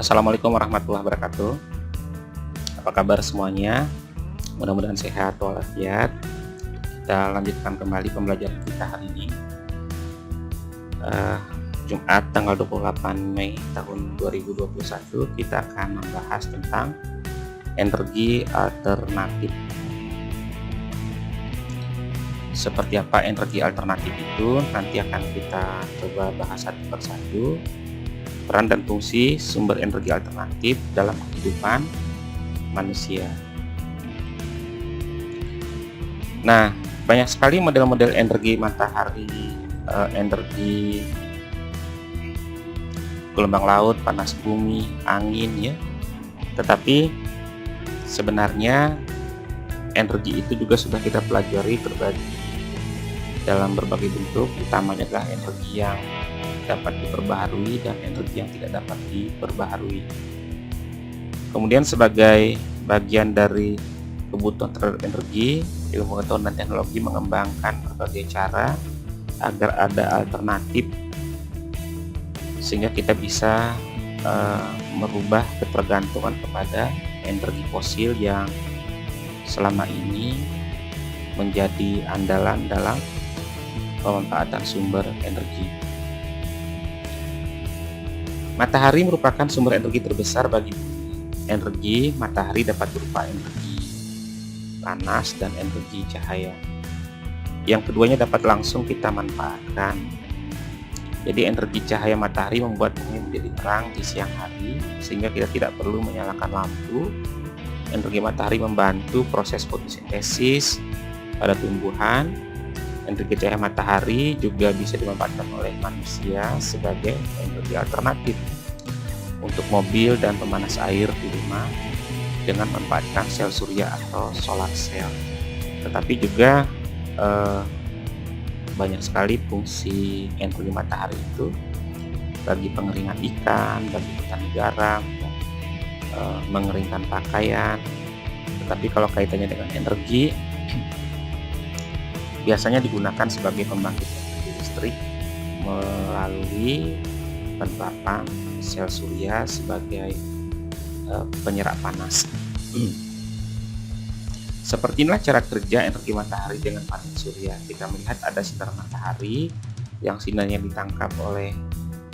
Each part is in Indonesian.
Assalamualaikum warahmatullahi wabarakatuh. Apa kabar semuanya? Mudah-mudahan sehat walafiat. Kita lanjutkan kembali pembelajaran kita hari ini. Jumat tanggal 28 Mei tahun 2021 kita akan membahas tentang energi alternatif. Seperti apa energi alternatif itu nanti akan kita coba bahas satu persatu. Peran dan fungsi sumber energi alternatif dalam kehidupan manusia. Nah, banyak sekali model-model energi matahari, energi gelombang laut, panas bumi, angin ya. Tetapi sebenarnya energi itu juga sudah kita pelajari dalam berbagai bentuk, utamanya adalah energi yang dapat diperbaharui dan energi yang tidak dapat diperbaharui. Kemudian sebagai bagian dari kebutuhan terhadap energi, ilmu pengetahuan dan teknologi mengembangkan berbagai cara agar ada alternatif sehingga kita bisa merubah ketergantungan kepada energi fosil yang selama ini menjadi andalan dalam pemanfaatan sumber energi. Matahari merupakan sumber energi terbesar bagi bumi. Energi matahari dapat berupa energi panas dan energi cahaya. Yang keduanya dapat langsung kita manfaatkan. Jadi energi cahaya matahari membuat bumi menjadi terang di siang hari sehingga kita tidak perlu menyalakan lampu. Energi matahari membantu proses fotosintesis pada tumbuhan. Energi cahaya matahari juga bisa dimanfaatkan oleh manusia sebagai energi alternatif untuk mobil dan pemanas air di rumah dengan memanfaatkan sel surya atau solar cell. Tetapi juga banyak sekali fungsi energi matahari itu bagi pengeringan ikan, bagi petani garam, mengeringkan pakaian. Tetapi kalau kaitannya dengan energi, biasanya digunakan sebagai pembangkit energi listrik melalui penerapan sel surya sebagai penyerap panas. Seperti inilah cara kerja energi matahari dengan panel surya. Kita melihat ada sinar matahari yang sinarnya ditangkap oleh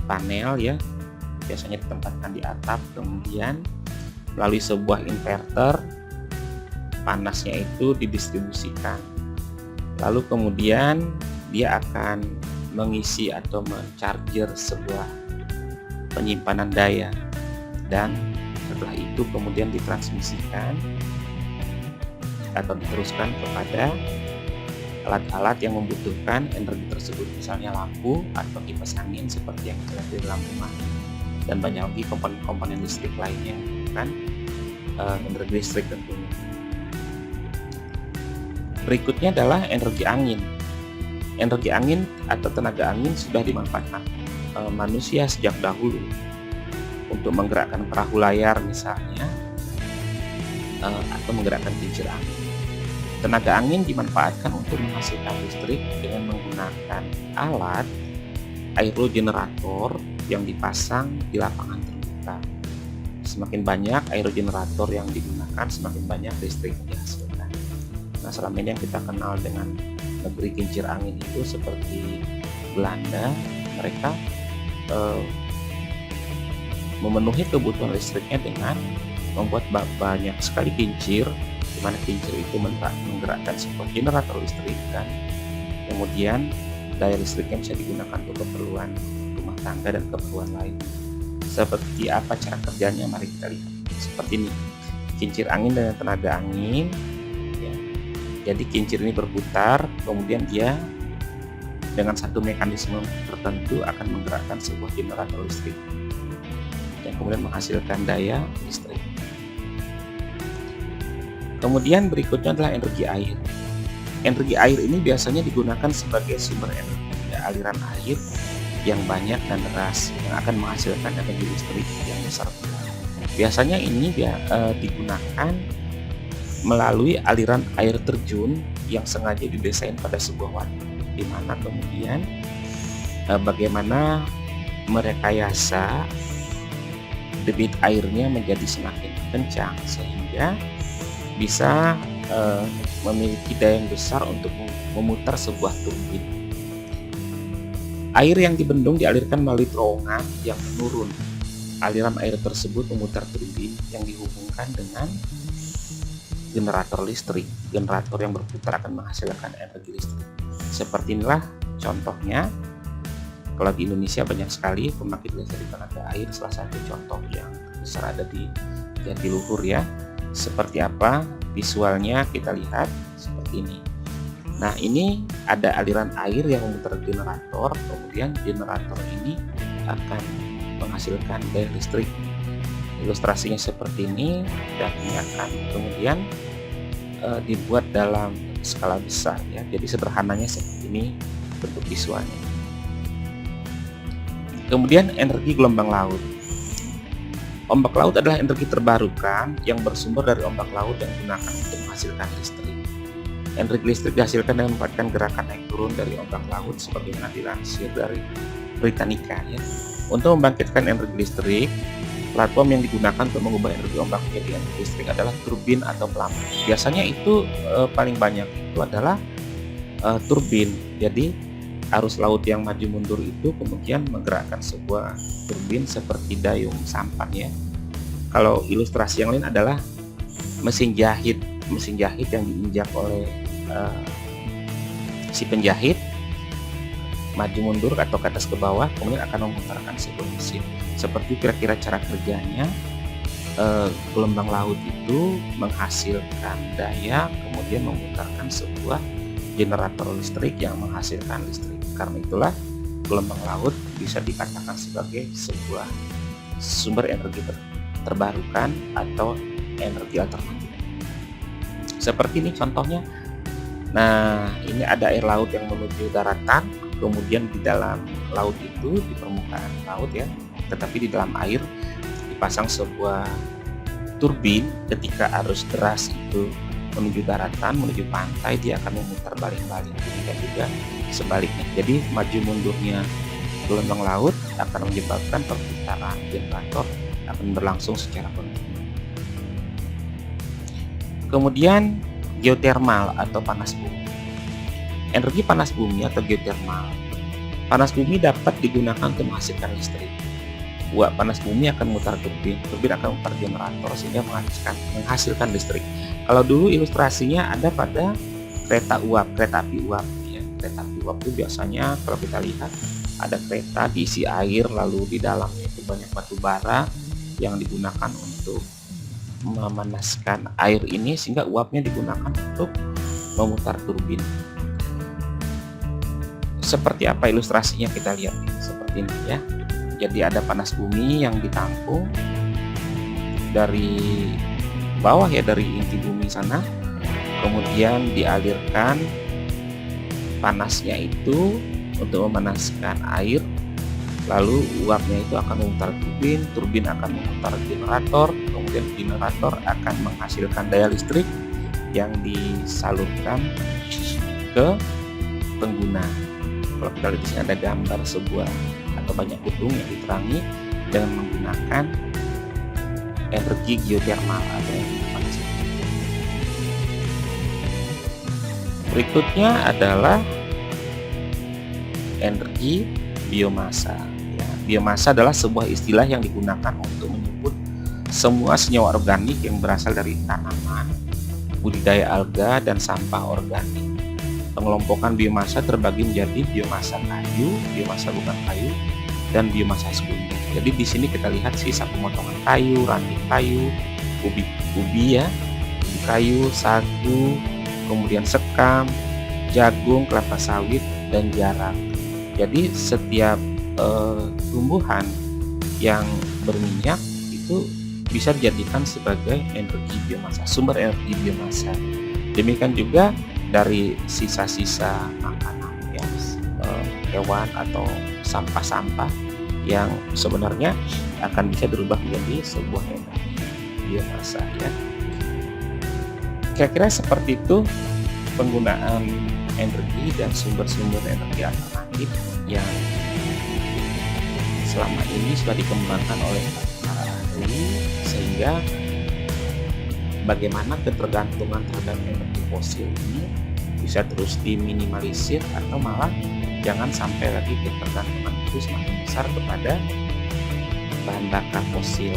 panel ya, biasanya ditempatkan di atap, kemudian melalui sebuah inverter panasnya itu didistribusikan. Lalu kemudian dia akan mengisi atau mencharger sebuah penyimpanan daya dan setelah itu kemudian ditransmisikan atau diteruskan kepada alat-alat yang membutuhkan energi tersebut, misalnya lampu atau kipas angin seperti yang kita lihat di dalam rumah, dan banyak lagi komponen-komponen listrik lainnya yang membutuhkan energi listrik tentunya. Berikutnya adalah energi angin. Energi angin atau tenaga angin sudah dimanfaatkan manusia sejak dahulu untuk menggerakkan perahu layar misalnya, atau menggerakkan kincir angin. Tenaga angin dimanfaatkan untuk menghasilkan listrik dengan menggunakan alat aerogenerator yang dipasang di lapangan terbuka. Semakin banyak aerogenerator yang digunakan, semakin banyak listrik yang dihasilkan. Nah, selama ini yang kita kenal dengan negeri kincir angin itu seperti Belanda, mereka memenuhi kebutuhan listriknya dengan membuat banyak sekali kincir, di mana kincir itu menggerakkan sebuah generator listrik dan kemudian daya listriknya bisa digunakan untuk keperluan rumah tangga dan keperluan lain. Seperti apa cara kerjanya? Mari kita lihat. Seperti ini, kincir angin dengan tenaga angin. Jadi kincir ini berputar, kemudian dia dengan satu mekanisme tertentu akan menggerakkan sebuah generator listrik yang kemudian menghasilkan daya listrik. Kemudian berikutnya adalah energi air. Energi air ini biasanya digunakan sebagai sumber energi, aliran air yang banyak dan deras yang akan menghasilkan energi listrik yang besar. Biasanya ini digunakan melalui aliran air terjun yang sengaja didesain pada sebuah waduk, di mana kemudian bagaimana merekayasa debit airnya menjadi semakin kencang sehingga bisa memiliki daya yang besar untuk memutar sebuah turbin. Air yang dibendung dialirkan melalui terowongan yang menurun. Aliran air tersebut memutar turbin yang dihubungkan dengan generator listrik. Generator yang berputar akan menghasilkan energi listrik. Seperti inilah contohnya. Kalau di Indonesia banyak sekali pembangkit listrik tenaga air, salah satu contoh yang besar ada di Jatiluhur ya. Seperti apa visualnya kita lihat seperti ini. Nah, ini ada aliran air yang memutar generator, kemudian generator ini akan menghasilkan daya listrik. Ilustrasinya seperti ini, dan ini akan kemudian dibuat dalam skala besar ya. Jadi sederhananya seperti ini bentuk visualnya. Kemudian energi gelombang laut. Ombak laut adalah energi terbarukan yang bersumber dari ombak laut yang digunakan untuk menghasilkan listrik. Energi listrik dihasilkan dengan memanfaatkan gerakan naik turun dari ombak laut sebagaimana dilansir dari Britannica ya. Untuk membangkitkan energi listrik, platform yang digunakan untuk mengubah energi ombak menjadi energi listrik adalah turbin atau pelampung. Biasanya itu paling banyak itu adalah turbin. Jadi arus laut yang maju mundur itu kemudian menggerakkan sebuah turbin seperti dayung sampan ya. Kalau ilustrasi yang lain adalah mesin jahit yang diinjak oleh si penjahit maju mundur atau ke atas ke bawah, kemudian akan memutarkan sebuah mesin. Seperti kira-kira cara kerjanya, gelombang laut itu menghasilkan daya, kemudian memutarkan sebuah generator listrik yang menghasilkan listrik. Karena itulah gelombang laut bisa dikatakan sebagai sebuah sumber energi terbarukan atau energi alternatif. Seperti ini contohnya. Nah, ini ada air laut yang menuju daratan, kemudian di dalam laut itu, di permukaan laut ya, tetapi di dalam air dipasang sebuah turbin. Ketika arus deras itu menuju daratan, menuju pantai, dia akan memutar baling-baling, demikian juga sebaliknya. Jadi maju mundurnya gelombang laut akan menyebabkan perputaran generator akan berlangsung secara kontinu. Kemudian geotermal atau panas bumi. Energi panas bumi atau geotermal. Panas bumi dapat digunakan untuk menghasilkan listrik. Uap panas bumi akan memutar turbin akan memutar generator sehingga menghasilkan listrik. Kalau dulu ilustrasinya ada pada kereta api uap ya. Kereta api uap itu biasanya kalau kita lihat ada kereta diisi air, lalu di dalamnya itu banyak batu bara yang digunakan untuk memanaskan air ini sehingga uapnya digunakan untuk memutar turbin. Seperti apa ilustrasinya kita lihat seperti ini ya. Jadi ada panas bumi yang ditampung dari bawah ya, dari inti bumi sana, kemudian dialirkan panasnya itu untuk memanaskan air, lalu uapnya itu akan memutar turbin akan memutar generator, kemudian generator akan menghasilkan daya listrik yang disalurkan ke pengguna. Kalau kita lihat di sini ada gambar sebuah atau banyak gedung yang diterangi dengan menggunakan energi geotermal atau energi panas bumi. Berikutnya adalah energi biomasa. Ya, biomasa adalah sebuah istilah yang digunakan untuk menyebut semua senyawa organik yang berasal dari tanaman, budidaya alga, dan sampah organik. Pengelompokan biomasa terbagi menjadi biomasa kayu, biomasa bukan kayu, dan biomasa sekunder. Jadi di sini kita lihat sisa pemotongan kayu, ranting kayu, ubi ya, ubi kayu, sagu, kemudian sekam, jagung, kelapa sawit, dan jarak. Jadi setiap tumbuhan yang berminyak itu bisa dijadikan sebagai energi biomasa, sumber energi biomasa. Demikian juga dari sisa-sisa makanan ya, hewan atau sampah-sampah yang sebenarnya akan bisa berubah menjadi sebuah energi biomasa ya. Kira-kira seperti itu penggunaan energi dan sumber-sumber energi alternatif yang selama ini sudah dikembangkan oleh para sehingga bagaimana ketergantungan terhadap energi fosil ini bisa terus diminimalisir atau malah jangan sampai lagi ketergantungan itu semakin besar kepada bahan bakar fosil,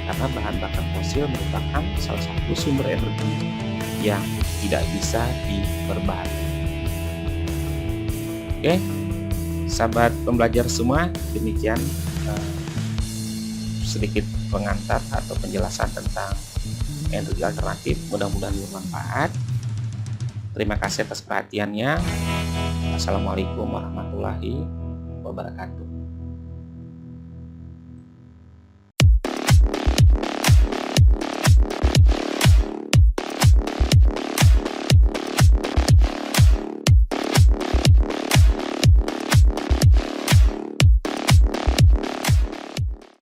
karena bahan bakar fosil merupakan salah satu sumber energi yang tidak bisa diperbarui. Oke, sahabat pembelajar semua, demikian sedikit pengantar atau penjelasan tentang energi alternatif. Mudah-mudahan bermanfaat. Terima kasih atas perhatiannya. Assalamualaikum warahmatullahi wabarakatuh.